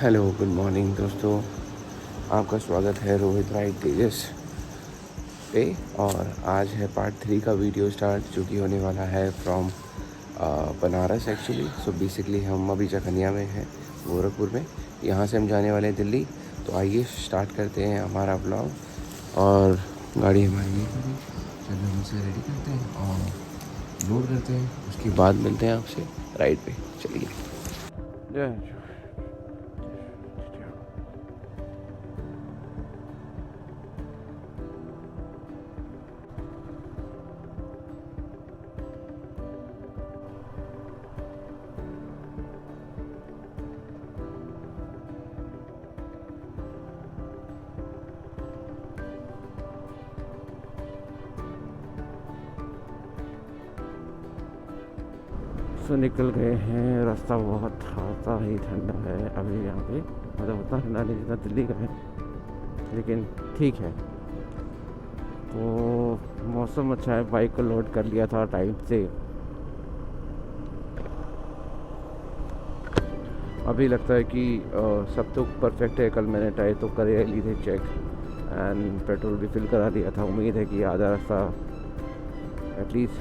Hello good morning दोस्तों, आपका स्वागत है रोहित राइड तेजस पे। और आज है पार्ट 3 का वीडियो स्टार्ट, जो कि होने वाला है from Banaras actually. So basically हम अभी जखनिया में हैं, गोरखपुर में। यहाँ से हम जाने वाले हैं दिल्ली। तो आइए स्टार्ट करते हैं हमारा ब्लॉग। और गाड़ी हमारी ये खड़ी, चलो हम उसे रेडी करते हैं और लोड करते हैं। उसके बाद मिलते हैं आपसे राइड पे। चलिए। जय से निकल गए हैं। रास्ता बहुत खासा ही ठंडा है अभी यहाँ पे, मतलब उतना ठंडा नहीं जितना दिल्ली का है, लेकिन ठीक है। तो मौसम अच्छा है, बाइक को लोड कर लिया था टाइम से। अभी लगता है कि सब तो परफेक्ट है। कल मैंने टायर तो कर ली थी चेक एंड पेट्रोल भी फिल करा दिया था। उम्मीद है कि आधा रास्ता एटलीस्ट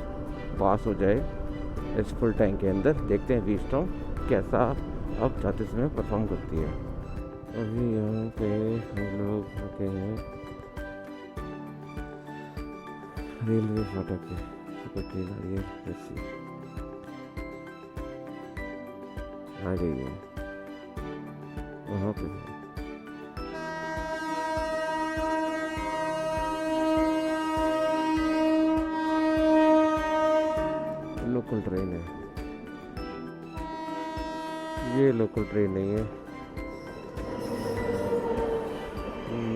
पास हो जाए इस फुल टैंक के अंदर। देखते हैं V-Strom कैसा अब जाते समय परफॉर्म करती है। अभी यहाँ पे हम लोग आते हैं रेलवे फाटक पे। ट्रेन आ रही है, रस्सी आ गई है वहाँ पे। लोकल ट्रेन है ये, लोकल ट्रेन नहीं है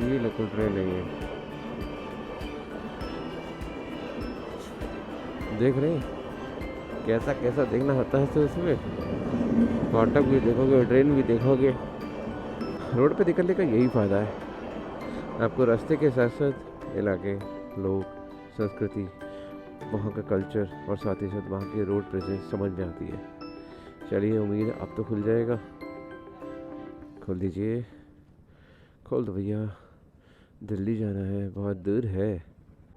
ये, लोकल ट्रेन नहीं है। देख रहे हैं कैसा कैसा देखना होता है। तो इसमें फाटक भी देखोगे, ट्रेन भी देखोगे। रोड पे निकलने का यही फ़ायदा है, आपको रास्ते के साथ साथ इलाके, लोग, संस्कृति, वहाँ का कल्चर और साथ ही साथ वहाँ की रोड प्रेजेंस समझ में आती है। चलिए, उम्मीद है अब तो खुल जाएगा। खोल दीजिए, खोल दो भैया। दिल्ली जाना है, बहुत दूर है।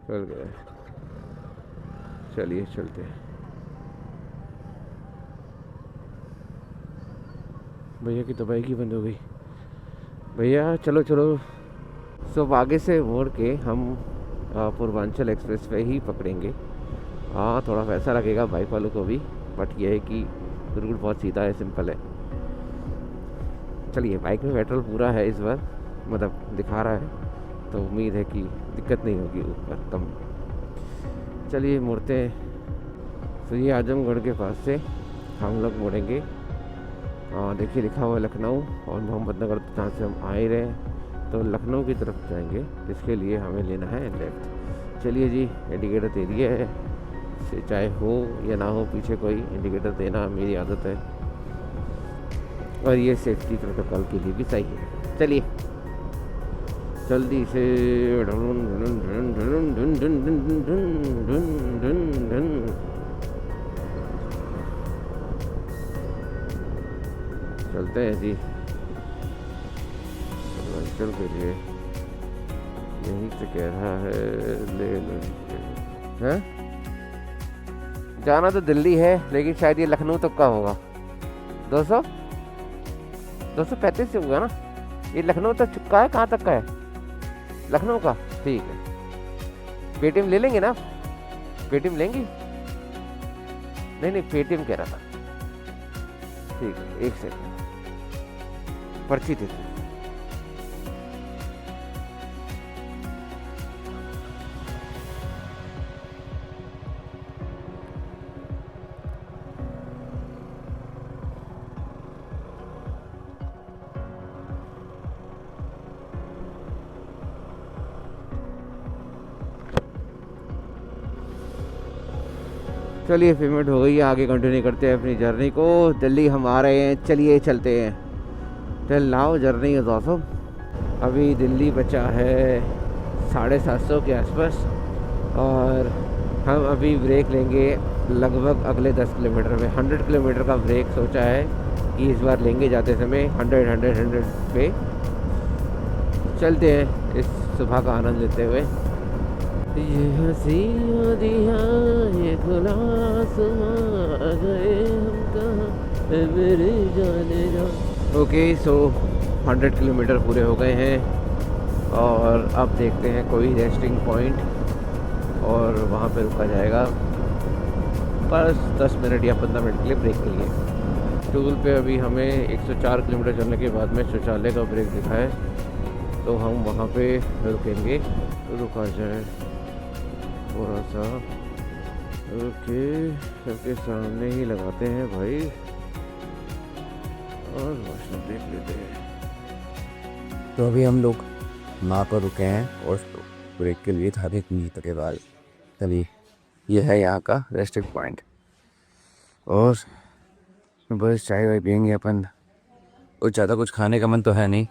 खुल गया, चलिए चलते हैं। भैया की तो बाइक ही बंद हो गई। भैया चलो चलो। सब आगे से मोड़ के हम पूर्वांचल एक्सप्रेस वे ही पकड़ेंगे। हाँ, थोड़ा पैसा लगेगा बाइक वालों को भी, बट यह है कि रूट बहुत सीधा है, सिंपल है। चलिए, बाइक में पेट्रोल पूरा है इस बार, मतलब दिखा रहा है, तो उम्मीद है कि दिक्कत नहीं होगी ऊपर कम। चलिए मुड़ते हैं। तो ये आजमगढ़ के पास से हम लोग मुड़ेंगे। देखिए लिखा हुआ है लखनऊ और मोहम्मदनगर, जहाँ से हम आए रहे हैं, तो लखनऊ की तरफ जाएंगे। इसके लिए हमें लेना है लेफ्ट। चलिए जी, इंडिकेटर दे दिया है, से चाहे हो या ना हो पीछे कोई, इंडिकेटर देना मेरी आदत है और ये सेफ्टी प्रोटोकॉल के लिए भी सही है। चलिए जल्दी से चलते हैं जी हिमाचल के लिए। यहीं से कह रहा है ले लो है। जाना तो दिल्ली है, लेकिन शायद ये लखनऊ तक का होगा। 235 से होगा ना। ये लखनऊ तक चुका है, कहाँ तक का है? लखनऊ का, ठीक है। पेटीएम ले लेंगे ना? पेटीएम लेंगे? नहीं, पेटीएम कह रहा था। ठीक है, एक सेकंड, पर्ची दे दो। चलिए, पेमेंट हो गई है। आगे कंटिन्यू करते हैं अपनी जर्नी को। दिल्ली हम आ रहे हैं, चलिए चलते हैं। चल लाओ जर्नी है दोस्तों। अभी दिल्ली बचा है 750 के आसपास, और हम अभी ब्रेक लेंगे लगभग अगले 10 किलोमीटर में। 100 किलोमीटर का ब्रेक सोचा है, कि इस बार लेंगे जाते समय 100 पे। चलते हैं इस सुबह का आनंद लेते हुए। ये हंसी ये खुला आसमां गए हम कहाँ मेरे जाने जा। ओके, सो 100 किलोमीटर पूरे हो गए हैं और अब देखते हैं कोई रेस्टिंग पॉइंट और वहाँ पे रुका जाएगा बस 10 मिनट या 15 मिनट के लिए ब्रेक के लिए। टूल पे अभी हमें 104 किलोमीटर चलने के बाद में शौचालय का ब्रेक दिखा है, तो हम वहाँ पे रुकेंगे। रुका जाए थोड़ा सा। ओके, सबके सामने ही लगाते हैं भाई और वॉशरूम देख लेते हैं। तो अभी हम लोग वहाँ पर रुके हैं और ब्रेक के लिए 30 मिनट के बाद। चलिए, ये है यहाँ का रेस्टिंग पॉइंट और बस चाय वाय पियेंगे अपन। और ज़्यादा कुछ खाने का मन तो है नहीं,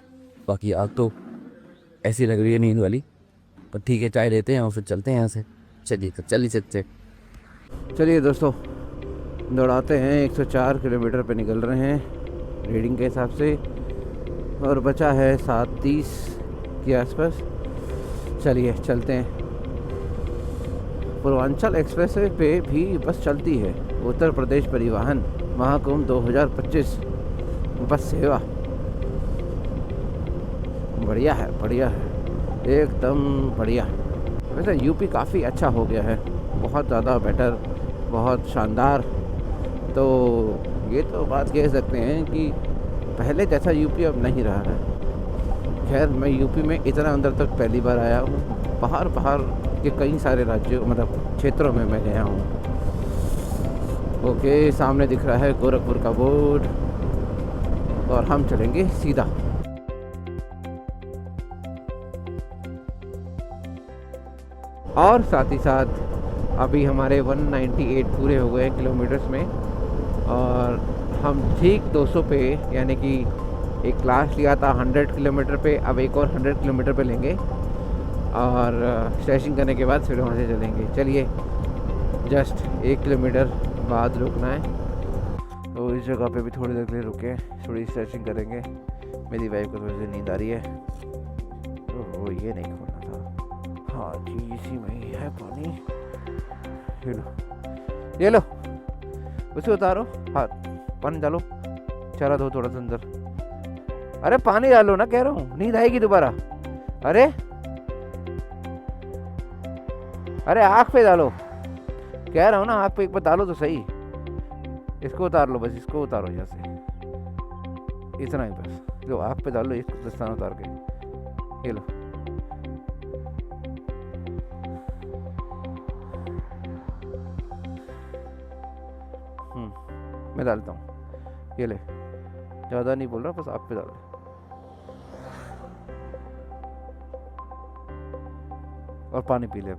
बाकी आग तो ऐसी लग रही है नींद वाली, पर ठीक है चाय लेते हैं और फिर चलते हैं यहाँ से। चलिए तो चलिए चलते। चलिए दोस्तों, दौड़ाते हैं। 104 किलोमीटर पे निकल रहे हैं रीडिंग के हिसाब से और बचा है 7:30 के आसपास। चलिए चलते हैं। पूर्वांचल एक्सप्रेस वे पे भी बस चलती है। उत्तर प्रदेश परिवहन महाकुंभ 2025 बस सेवा। बढ़िया है, बढ़िया है, एकदम बढ़िया। वैसे यूपी काफ़ी अच्छा हो गया है, बहुत ज़्यादा बेटर, बहुत शानदार। तो ये तो बात कह सकते हैं कि पहले जैसा यूपी अब नहीं रहा है। खैर, मैं यूपी में इतना अंदर तक पहली बार आया हूँ। बाहर के कई सारे राज्यों मतलब क्षेत्रों में मैं गया हूँ। ओके, सामने दिख रहा है गोरखपुर का बोर्ड और हम चलेंगे सीधा। और साथ ही साथ अभी हमारे 198 पूरे हो गए किलोमीटर्स में और हम ठीक 200 पे, यानी कि एक क्लास लिया था 100 किलोमीटर पे, अब एक और 100 किलोमीटर पे लेंगे और स्ट्रेचिंग करने के बाद फिर वहाँ से चलेंगे। चलिए, जस्ट 1 किलोमीटर बाद रुकना है, तो इस जगह पे भी थोड़ी देर के लिए रुके, थोड़ी स्ट्रेचिंग करेंगे। मेरी वाइफ को थोड़ी सी नींद आ रही है, तो ये नहीं खोलना था। हाँ जी, इसी में ही है पानी। ये लो उसे उतारो, हाथ पानी डालो, चला दो थोड़ा सा अंदर। अरे पानी डालो ना, कह रहा हूँ, नींद आएगी दोबारा। अरे आँख पे डालो, कह रहा हूँ ना, आँख पे एक बार डालो तो सही। इसको उतार लो, बस इसको उतारो यहाँ से, इतना ही बस। लो आँख पे डाल लो, इसको दस्ताना उतार के, ये लो। मैं डालता हूँ, ये ले, ज़्यादा नहीं बोल रहा, बस आप पे डाल दे। और पानी पी ले अब।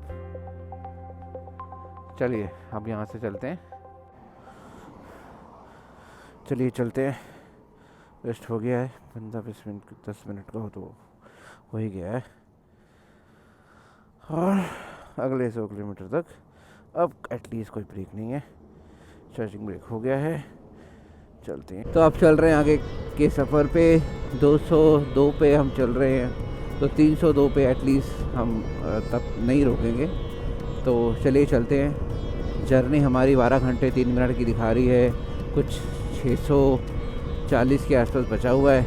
चलिए अब यहाँ से चलते हैं। चलिए चलते हैं, रेस्ट हो गया है 15-20 मिनट, 10 मिनट का हो तो हो ही गया है। और अगले 100 किलोमीटर तक अब एटलीस्ट कोई ब्रेक नहीं है, चार्जिंग ब्रेक हो गया है। चलते हैं। तो अब चल रहे हैं आगे के सफ़र पे। 202 पे हम चल रहे हैं, तो 302 पे एटलीस्ट हम तक नहीं रोकेंगे। तो चलिए चलते हैं। जर्नी हमारी 12 घंटे 3 मिनट की दिखा रही है, कुछ 640 के आसपास बचा हुआ है।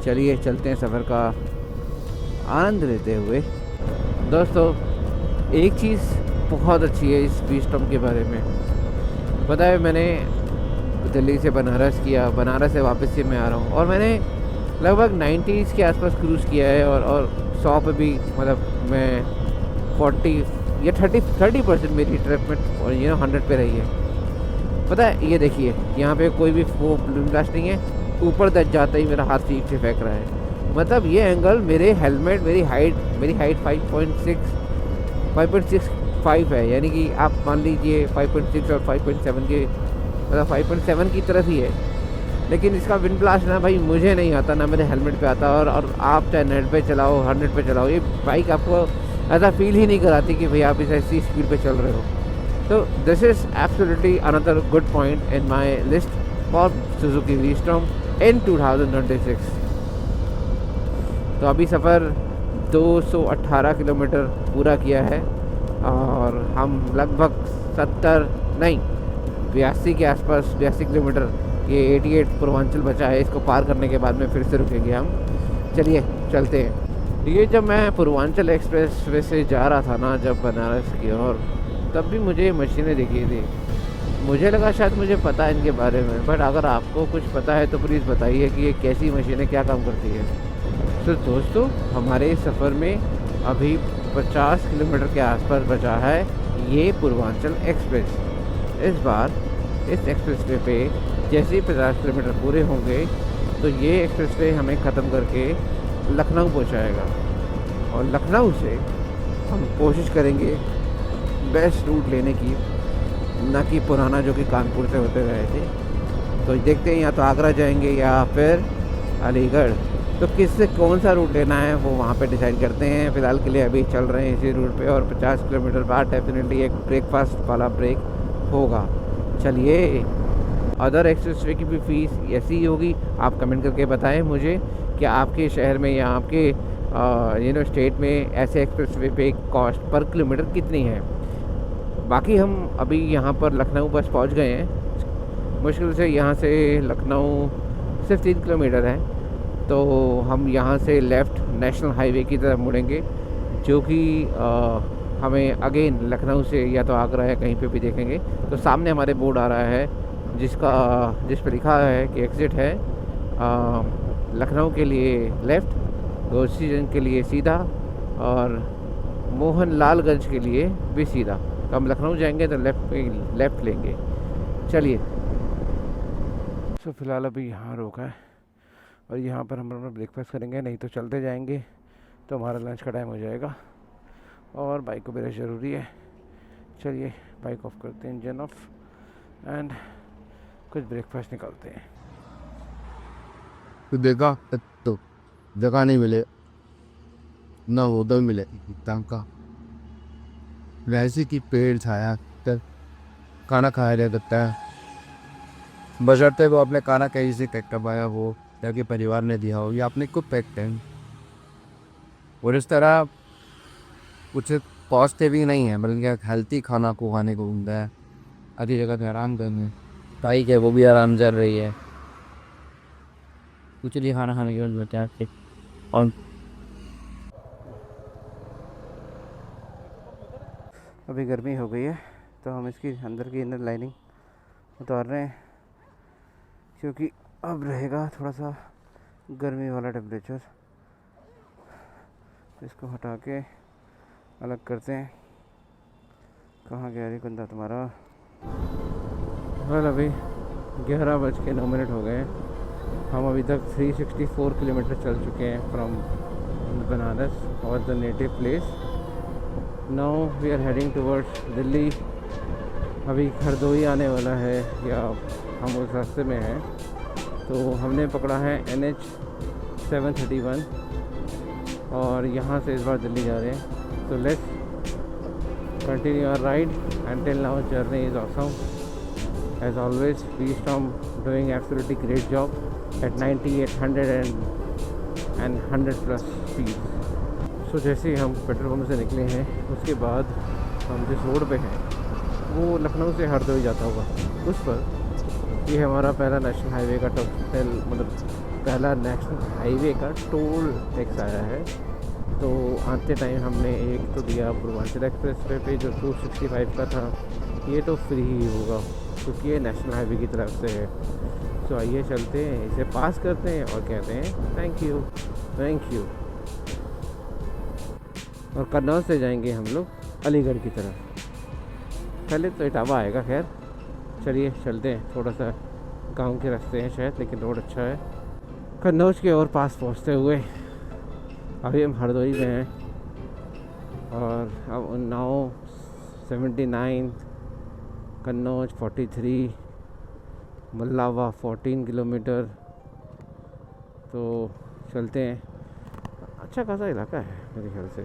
चलिए चलते हैं, सफ़र का आनंद लेते हुए। दोस्तों, एक चीज़ बहुत अच्छी है इस विस्टम के बारे में। पता है, मैंने दिल्ली से बनारस किया, बनारस से वापस से मैं आ रहा हूँ और मैंने लगभग 90s के आसपास क्रूज़ किया है और 100 पे भी, मतलब मैं 40 या 30% मेरी ट्रिप में और 100 पे रही है। पता है, ये देखिए, यहाँ पे कोई भी ब्लूम ग्लास नहीं है, ऊपर तक जाता ही मेरा हाथ सीट से फेंक रहा है। मतलब ये एंगल मेरे हेलमेट, मेरी हाइट 5.65 है, यानी कि आप मान लीजिए 5.6 और 5.7 के, मतलब 5.7 की तरफ ही है। लेकिन इसका विंड ब्लास्ट ना भाई मुझे नहीं आता, ना मेरे हेलमेट पे आता। और आप चाहे 90 पे चलाओ, 100 पे चलाओ, ये बाइक आपको ऐसा फील ही नहीं कराती कि भाई आप इस ऐसी स्पीड पे चल रहे हो। तो this is absolutely another good point in my list for Suzuki V Strom in 2026। तो अभी सफ़र 218 किलोमीटर पूरा किया है और हम लगभग 70 नहीं 82 के आसपास 82 किलोमीटर, ये 88 पूर्वांचल बचा है। इसको पार करने के बाद में फिर से रुकेंगे हम। चलिए चलते हैं। ये जब मैं पूर्वांचल एक्सप्रेस वे से जा रहा था ना, जब बनारस की ओर, तब भी मुझे मशीनें दिखी थी। मुझे लगा शायद मुझे पता है इनके बारे में, बट अगर आपको कुछ पता है तो प्लीज़ बताइए कि ये कैसी मशीनें क्या काम करती है। तो दोस्तों, हमारे सफ़र में अभी 50 किलोमीटर के आसपास बचा है ये पूर्वांचल एक्सप्रेस। इस बार इस एक्सप्रेस वे पे जैसे ही 50 किलोमीटर पूरे होंगे तो ये एक्सप्रेस वे हमें ख़त्म करके लखनऊ पहुंचाएगा, और लखनऊ से हम कोशिश करेंगे बेस्ट रूट लेने की, ना कि पुराना जो कि कानपुर से होते रहे थे। तो देखते हैं, या तो आगरा जाएंगे या फिर अलीगढ़। तो किससे कौन सा रूट लेना है वो वहाँ पे डिसाइड करते हैं। फ़िलहाल के लिए अभी चल रहे हैं इसी रूट पे, और 50 किलोमीटर बाद डेफिनेटली एक ब्रेकफास्ट वाला ब्रेक होगा। चलिए, अदर एक्सप्रेस वे की भी फ़ीस ऐसी ही होगी। आप कमेंट करके बताएं मुझे कि आपके शहर में या आपके स्टेट में ऐसे एक्सप्रेस वे पे कॉस्ट पर किलोमीटर कितनी है। बाकी हम अभी यहाँ पर लखनऊ बस पहुँच गए हैं। मुश्किल से यहाँ से लखनऊ सिर्फ 3 किलोमीटर है। तो हम यहाँ से लेफ़्ट नेशनल हाईवे की तरफ मुड़ेंगे, जो कि हमें अगेन लखनऊ से या तो आगरा या कहीं पे भी देखेंगे। तो सामने हमारे बोर्ड आ रहा है जिस पर लिखा है कि एग्ज़िट है लखनऊ के लिए लेफ़्ट, गौसीजन के लिए सीधा, और मोहनलालगंज के लिए भी सीधा। तो हम लखनऊ जाएंगे तो लेफ़्ट लेंगे। चलिए, तो फ़िलहाल अभी यहाँ रोका है और यहाँ पर हम अपना ब्रेकफास्ट करेंगे, नहीं तो चलते जाएंगे तो हमारा लंच का टाइम हो जाएगा और बाइक को भी रेस्ट ज़रूरी है। चलिए, बाइक ऑफ करते हैं, इंजन ऑफ, एंड कुछ ब्रेकफास्ट निकालते हैं। तो देखा तो जगह नहीं मिले ना, उधर मिले का वैसे की पेड़ छाया कर खाना खाया जा सकता है, बशर्ते वो अपने खाना कहीं से पैक करवाया हो या कि परिवार ने दिया हो या अपने को पैक टाइम। और इस तरह कुछ कॉस्ट सेविंग नहीं है, बल्कि हेल्थी खाना को खाने को मिलता है। आधी जगह पे आराम करने बाइक है, वो भी आराम कर रही है, कुछ नहीं खाना खाने की जरूरत है। और अभी गर्मी हो गई है तो हम इसकी अंदर की इनर लाइनिंग उतार रहे हैं, क्योंकि अब रहेगा थोड़ा सा गर्मी वाला टेम्परेचर। इसको हटा के अलग करते हैं। कहाँ गया रे कुंदा तुम्हारा। वेल, अभी 11:09 हो गए हैं। हम अभी तक 364 किलोमीटर चल चुके हैं फ्रॉम बनारस और the native place. Now we are heading towards Delhi. अभी हरदोई आने वाला है या हम उस रास्ते में हैं। तो हमने पकड़ा है NH 731 और यहाँ से इस बार दिल्ली जा रहे हैं। तो let's continue our ride. Until now journey is awesome. As always, V Storm doing absolutely great job at 98, 100 and 100+ speed. सो जैसे ही हम पेट्रोल पंप से निकले हैं उसके बाद हम जिस रोड पे हैं वो लखनऊ से हरदोई जाता होगा उस पर। ये हमारा पहला नेशनल हाईवे का पहला नेशनल हाईवे का टोल टैक्स आया है। तो आते टाइम हमने एक तो दिया पूर्वांचल एक्सप्रेस वे पे जो 265 का था। ये तो फ्री ही होगा क्योंकि ये नेशनल हाईवे की तरफ से है। तो आइए चलते हैं, इसे पास करते हैं और कहते हैं थैंक यू थैंक यू। और कन्नौज से जाएंगे हम लोग अलीगढ़ की तरफ। पहले तो इटावा आएगा, खैर चलिए चलते हैं। थोड़ा सा गांव के रास्ते हैं शायद, लेकिन रोड अच्छा है। कन्नौज के और पास पहुंचते हुए अभी हम हरदोई में हैं और अब उन्नाव 79, कन्नौज 43, मल्लावा 14 किलोमीटर। तो चलते हैं। अच्छा खासा इलाका है मेरे ख्याल से,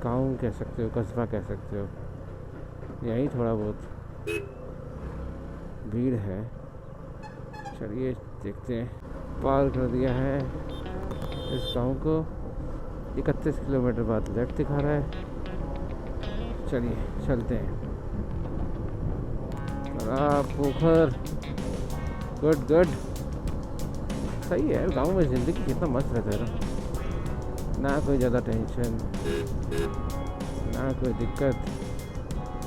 गाँव कह सकते हो, कस्बा कह सकते हो। यहीं थोड़ा बहुत भीड़ है चलिए देखते हैं। पार कर दिया है इस गांव को। 31 किलोमीटर बाद लेफ्ट दिखा रहा है। चलिए चलते हैं। पोखर गुड गुड, सही है। गांव में ज़िंदगी कितना मस्त रहता है ना कोई ज़्यादा टेंशन ना कोई दिक्कत।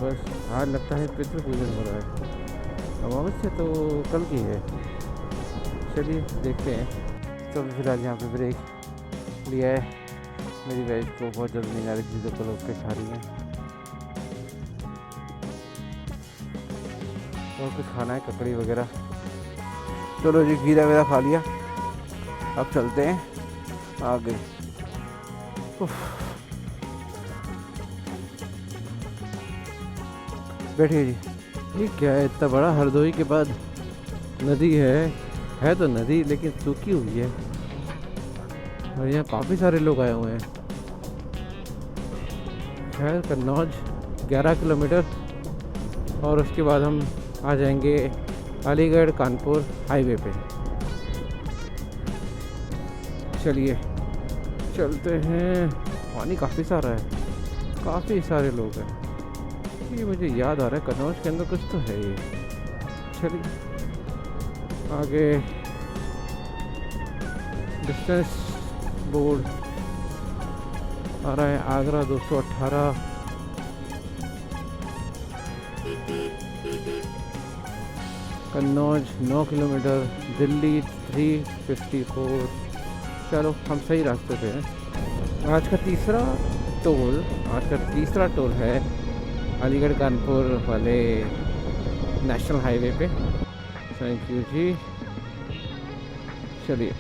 बस आज लगता है पितृ पूजन हो रहा है। अमावस्या तो कल की है। चलिए देखते हैं। तो फिलहाल यहाँ पे ब्रेक लिया है। मेरी वाइफ को बहुत जल्दी नहीं आ रही चीज़ों को लोग के खा रही हैं और कुछ खाना है, ककड़ी वगैरह। चलो जी, खीरा वगैरह खा लिया। अब चलते हैं आगे। बैठिए जी। ये क्या है, इतना बड़ा हरदोई के बाद नदी है तो नदी लेकिन सूखी हुई है और यहाँ काफ़ी सारे लोग आए हुए हैं। खैर कन्नौज 11 किलोमीटर और उसके बाद हम आ जाएंगे अलीगढ़ कानपुर हाईवे पे। चलिए चलते हैं। पानी काफ़ी सारा है, काफ़ी सारे लोग हैं। ये मुझे याद आ रहा है कन्नौज के अंदर कुछ तो है ये। चलिए आगे डिस्टेंस बोर्ड आ रहा है आगरा 218, कन्नौज 9 किलोमीटर, दिल्ली 354। चलो हम सही रास्ते पे हैं। आज का तीसरा टोल है अलीगढ़ कानपुर वाले नेशनल हाईवे पे। थैंक यू जी। चलिए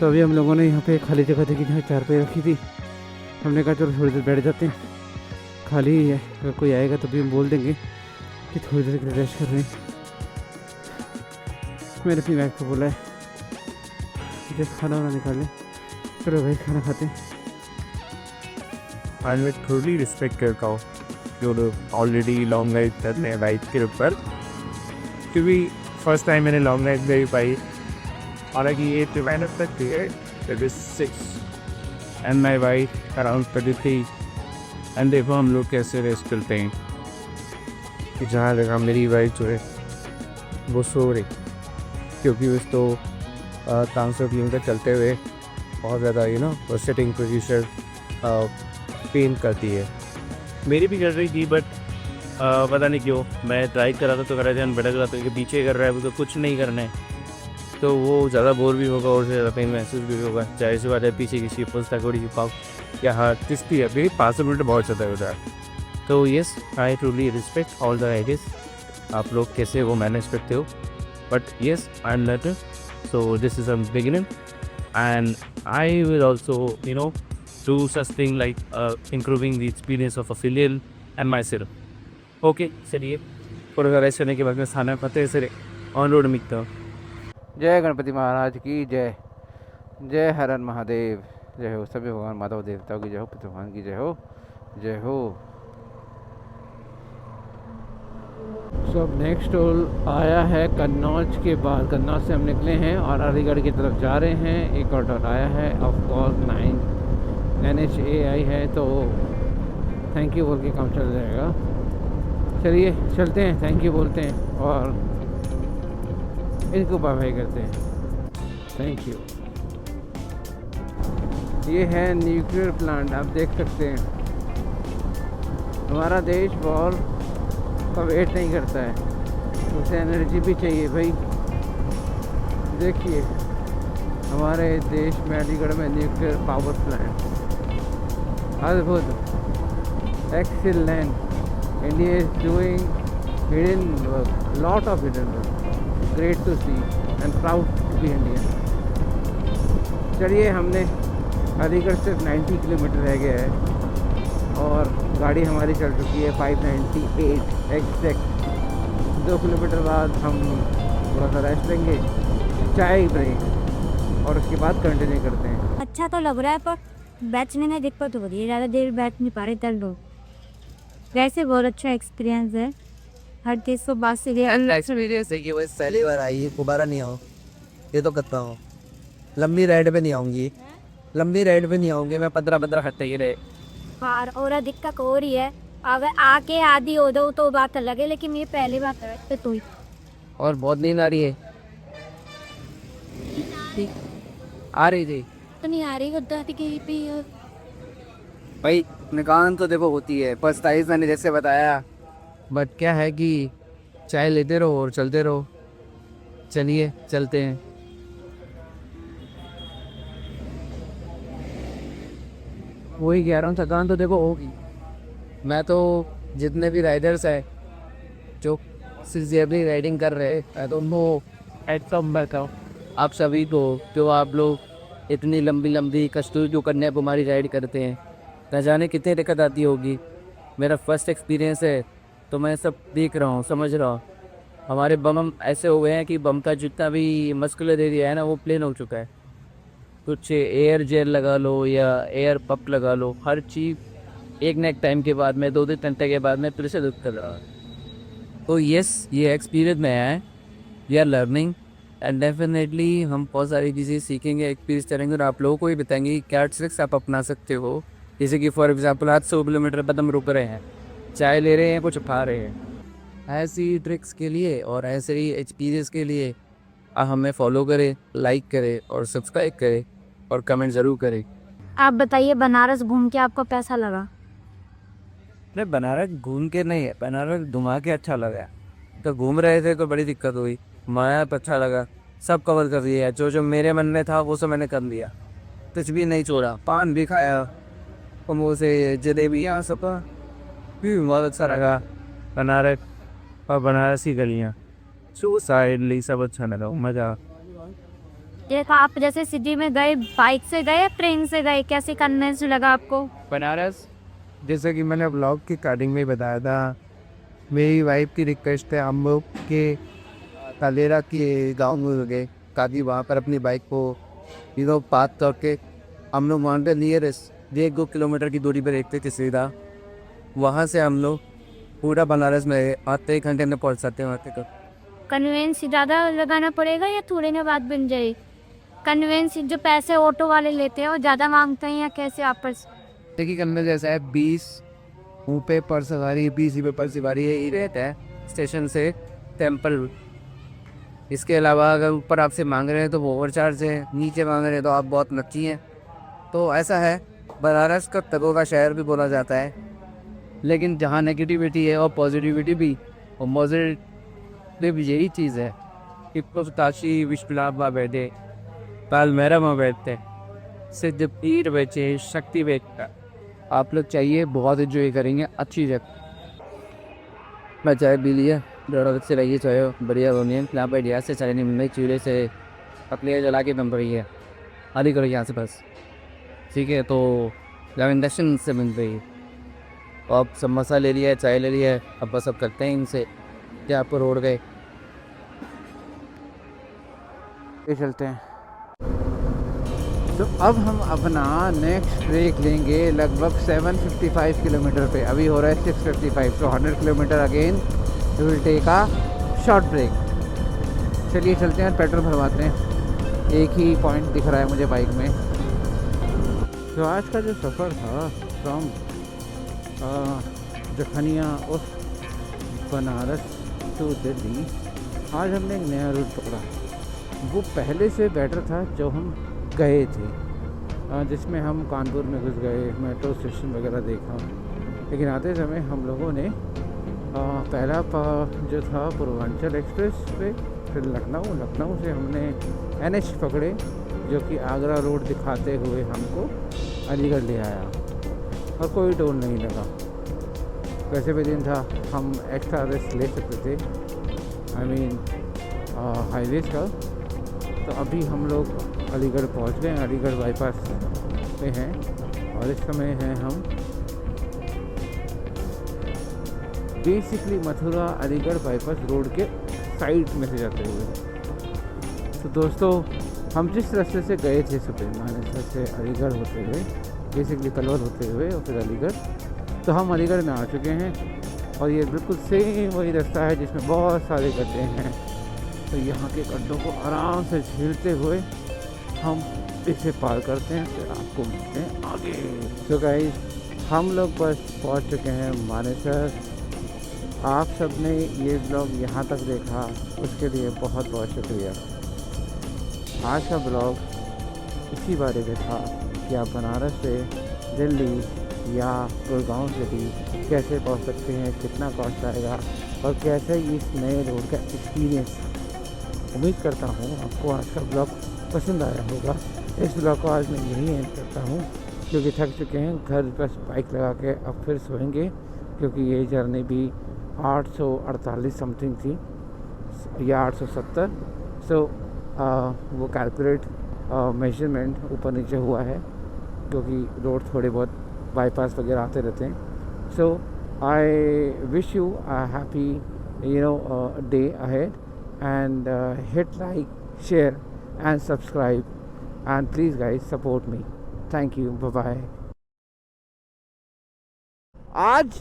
तो अभी हम लोगों ने यहाँ पे खाली जगह देखी जहाँ चारपाई रखी थी। हमने कहा चलो थोड़ी देर बैठ जाते हैं, खाली है। अगर कोई आएगा तो भी हम बोल देंगे कि थोड़ी देर के लिए रेस्ट कर रहे हैं। मैंने अपनी वाइफ को बोला है जस्ट खाना वाना निकालें। चलो भाई खाना खाते हैं। आज मैं थोड़ी रिस्पेक्ट करता हूँ जो लोग ऑलरेडी लॉन्ग राइड करते हैं बाइक के ऊपर, क्योंकि फर्स्ट टाइम मैंने लॉन्ग राइड नहीं पाई। हालांकि ये मेहनत तक थी 36 and my wife around 33। And देखो हम लोग कैसे रेस्ट करते हैं कि जहाँ जगह मेरी वाइफ जो है वो सो रही, क्योंकि उस तो 500 किलोमीटर चलते हुए बहुत ज़्यादा वो सिटिंग पोजीशन पेन करती है। मेरी भी कर रही थी बट पता नहीं क्यों मैं ट्राई कर रहा था तो मेरा ध्यान भटक रहा था कि पीछे कर रहा है वो तो कुछ नहीं करना है, तो वो ज़्यादा बोर भी होगा और ज़्यादा पेन महसूस भी होगा। चाहे से बात है पीछे किसी पुस्तक थोड़ी पाओ या हाँ किस्ती है अभी 500 मिनट बहुत ज़्यादा होता है। तो yes I truly respect all the ideas, आप लोग कैसे वो मैनेज करते हो, but yes I am learning. So this is a beginning and I will also do such thing like improving the experience of a filial and myself. Okay, चलिए थोड़ा सा rest करने के बाद में खाना खाते हैं सर ऑन रोड मिलता हूँ। जय गणपति महाराज की जय, जय हर हर महादेव, जय हो सभी भगवान माता देवताओं की जय हो, पितृ भगवान की जय हो, जय हो। सब नेक्स्ट टोल आया है कन्नौज के बाद। कन्नौज से हम निकले हैं और अलीगढ़ की तरफ जा रहे हैं। एक और टोल आया है ऑफ कोर्स 9 NHAI है, तो थैंक यू बोल के काम चल जाएगा। चलिए चलते हैं, थैंक यू बोलते हैं और इनको बाय करते हैं। Thank you. ये है न्यूक्लियर प्लांट, आप देख सकते हैं। हमारा देश वॉर का वेट नहीं करता है, उसे एनर्जी भी चाहिए भाई। देखिए हमारे देश में अलीगढ़ में न्यूक्लियर पावर प्लांट, अद्भुत, excellent. India is doing hidden work, lot of hidden work, great to see and proud to be Indian. चलिए हमने अलीगढ़ सिर्फ 90 किलोमीटर रह गया है और गाड़ी हमारी चल चुकी है 598 एग्जैक्ट। 2 किलोमीटर बाद हम थोड़ा सा रेस्ट लेंगे, चाय ब्रेक, और उसके बाद कंटिन्यू करते हैं। अच्छा तो लग रहा है पर बैठने में दिक्कत हो रही है, ज़्यादा देर बैठ नहीं पा रहे तब लोग। वैसे बहुत अच्छा एक्सपीरियंस है, हर देश को बात से एक्सपीरियंस है कि वो पहली बार आई है, दोबारा नहीं आओ, ये तो करता हूँ। लंबी राइड पे नहीं आऊँगी, लंबी राइड पे नहीं आऊँगी मैं, 15-15 घंटे ही रहे। बार और दिक्कत हो रही है। अगर आके आदि हो दो तो बात अलग है, लेकिन ये पहली बात है तो ही और बहुत नींद आ रही है। आ रही थी तो नहीं आ रही होता कि भाई, निकान तो देखो होती है, बस ताइज़ ने जैसे बताया। बट क्या है कि चाय लेते रहो और चलते रहो। चलिए चलते हैं। वही कह रहा हूँ, थकान तो देखो होगी। मैं तो जितने भी राइडर्स हैं जो सिंसियरली राइडिंग कर रहे हैं, मैं तो उनको एकदम बताऊँ आप सभी को, जो आप लोग इतनी लंबी लंबी कश्ती जो कन्याकुमारी राइड करते हैं, न जाने कितनी दिक्कत आती होगी। मेरा फर्स्ट एक्सपीरियंस है तो मैं सब देख रहा हूँ, समझ रहा हूँ। हमारे बम ऐसे हो गए हैं कि बम का जितना भी मस्कुलर एरिया है ना, वो प्लेन हो चुका है। कुछ एयर जेल लगा लो या एयर पप लगा लो, हर चीज़ एक न एक टाइम के बाद में 2-3 घंटे के बाद में फिर से दुख कर रहा है। तो यस, ये एक्सपीरियंस नया है, we are learning and definitely हम बहुत सारी चीज़ें सीखेंगे, एक्सपीरियंस करेंगे और आप लोगों को भी बताएंगे क्या ट्रिक्स आप अपना सकते हो। जैसे कि फॉर एग्जांपल आज 100 किलोमीटर पर हम रुक रहे हैं, चाय ले रहे हैं, कुछ खा रहे हैं। ऐसी ट्रिक्स के लिए और ऐसे ही एक्सपीरियंस के लिए आप हमें फॉलो करें, लाइक करें और सब्सक्राइब करें और कमेंट ज़रूर करें। आप बताइए, बनारस घूम के आपको कैसा लगा? नहीं, बनारस घूम के नहीं है, बनारस घुमा के अच्छा लगा। तो घूम रहे थे तो बड़ी दिक्कत हुई, माया अच्छा लगा, सब कवर कर दिया। जो मेरे मन में था वो सब मैंने कर लिया, कुछ भी नहीं छोड़ा। पान भी खाया, समोसे, जलेबी, यहाँ सब भी बहुत अच्छा लगा। बनारस और बनारसी गलियाँ, सुसाइडली सब अच्छा लगा, मज़ा। देखा, आप जैसे सिटी में गए, बाइक से गए या ट्रेन से गए, कैसे कन्वीनियंस लगा आपको? बनारस, जैसे कि मैंने ब्लॉग की स्टार्टिंग में बताया था, मेरी वाइफ की रिक्वेस्ट है हम लोग के तालेरा के गांव में गए, ताकि वहाँ पर अपनी बाइक को पार्क करके हम लोग वहाँ पे नियरेस्ट 1-2 किलोमीटर की दूरी पर देखते थे सीधा। वहाँ से हम लोग पूरा बनारस में आधे 1 घंटे में पहुँच सकते हैं वहाँ तक। कन्वेंस ज़्यादा लगाना पड़ेगा या थोड़े ना बात बन जाए? कन्वेंस जो पैसे ऑटो वाले लेते हैं वो ज़्यादा मांगते हैं या कैसे आपस? देखिए, करने जैसा है 20 रुपये पर सवारी, 20 रुपये पर सवारी यही रहता है स्टेशन से टेम्पल। इसके अलावा अगर ऊपर आपसे मांग रहे हैं तो वो ओवर चार्ज है, नीचे मांग रहे हैं तो आप बहुत लक्की हैं। तो ऐसा है, बनारस को तगों का शहर भी बोला जाता है, लेकिन जहाँ नेगेटिविटी है और पॉजिटिविटी भी, और पॉजिटिव यही चीज़ है कि काशी विश्वनाथ माँ बैठे, पालमेरा माँ बैठते, सिद्ध पीर बेचे, शक्ति बेचता। आप लोग चाहिए, बहुत एंजॉय करेंगे, अच्छी जगह। मैं चाय पी लिया, ज़रा से रहिए, चाय बढ़िया होनी है। यहाँ पर गैस से चाय नहीं मिल रही, चूल्हे से पतले जला के बन रही है, आधी करो यहाँ से बस, ठीक है। तो जब इंडक्शन से बन रही है, तो अब समोसा ले लिया है, चाय ले लिया है, अब बस अब करते हैं इनसे क्या आपको रोड गए ये चलते हैं। तो अब हम अपना नेक्स्ट ब्रेक लेंगे लगभग 755 किलोमीटर पे, अभी हो रहा है 655, तो 100 kilometre again we will take a short break. चलिए चलते हैं, पेट्रोल भरवाते हैं। एक ही पॉइंट दिख रहा है मुझे बाइक में। तो आज का जो सफ़र था फ्रॉम जखनिया उस बनारस टू दिल्ली, आज हमने एक नया रूट पकड़ा। वो पहले से बेटर था जो हम गए थे, जिसमें हम कानपुर में घुस गए, मेट्रो स्टेशन वगैरह देखा। लेकिन आते समय हम लोगों ने पहला जो था पूर्वांचल एक्सप्रेस पे, फिर लखनऊ से हमने NH पकड़े, जो कि आगरा रोड दिखाते हुए हमको अलीगढ़ ले आया और कोई टोल नहीं लगा। वैसे भी दिन था, हम एक्स्ट्रा रेस्ट ले सकते थे, आई मीन हाईवेज का। तो अभी हम लोग अलीगढ़ पहुंच गए, अलीगढ़ बाईपास पे हैं और इस समय हैं हम basically Mathura Aligarh bypass road के साइड में से जाते हुए। तो दोस्तों, हम जिस रास्ते से गए थे सुबह मानेसर से अलीगढ़ होते हुए, बेसिकली कलवर होते हुए और फिर अलीगढ़, तो हम अलीगढ़ में आ चुके हैं और ये बिल्कुल सेम वही रास्ता है जिसमें बहुत सारे गड्ढे हैं। तो यहाँ के गड्ढों को आराम से झीलते हुए हम इसे पार करते हैं, फिर आपको मिलते हैं आगे। तो गाइस हम लोग बस पहुँच चुके हैं मानेसर। आप सब ने ये ब्लॉग यहाँ तक देखा उसके लिए बहुत बहुत शुक्रिया। आज का ब्लॉग इसी बारे में था कि आप बनारस से दिल्ली या गुड़गांव सिटी कैसे पहुँच सकते हैं, कितना कॉस्ट आएगा और कैसे इस नए रोड का एक्सपीरियंस। उम्मीद करता हूँ आपको आज का ब्लॉग पसंद आया होगा। इस ब्लॉग को आज मैं यहीं एंड करता हूँ क्योंकि थक चुके हैं। घर बस बाइक लगा के अब फिर सोएंगे क्योंकि ये जर्नी भी 848 समथिंग थी या 870। सो वो कैलकुलेट मेजरमेंट ऊपर नीचे हुआ है क्योंकि रोड थोड़े बहुत बाईपास वगैरह आते रहते हैं। So I wish you a happy day ahead and hit like, share and subscribe and please guys support me. Thank you. Bye bye. आज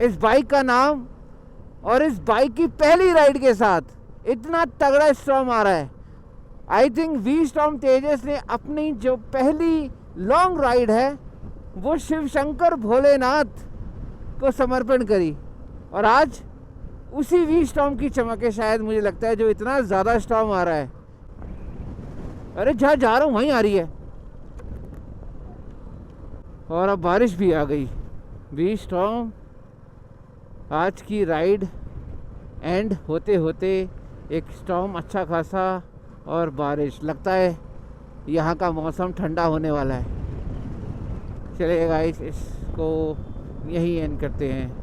इस बाइक का नाम और इस बाइक की पहली राइड के साथ इतना तगड़ा स्टॉर्म आ रहा है। आई थिंक वी स्टॉर्म तेजस ने अपनी जो पहली लॉन्ग राइड है वो शिव शंकर भोलेनाथ को समर्पण करी और आज उसी वी स्टॉर्म की चमक है शायद, मुझे लगता है, जो इतना ज़्यादा स्टॉर्म आ रहा है। अरे जहाँ जा रहा हूँ वहीं आ रही है और अब बारिश भी आ गई। वी स्टॉर्म आज की राइड एंड होते होते एक स्टॉर्म अच्छा खासा और बारिश, लगता है यहाँ का मौसम ठंडा होने वाला है। चलिए गाइस इसको यहीं एंड करते हैं।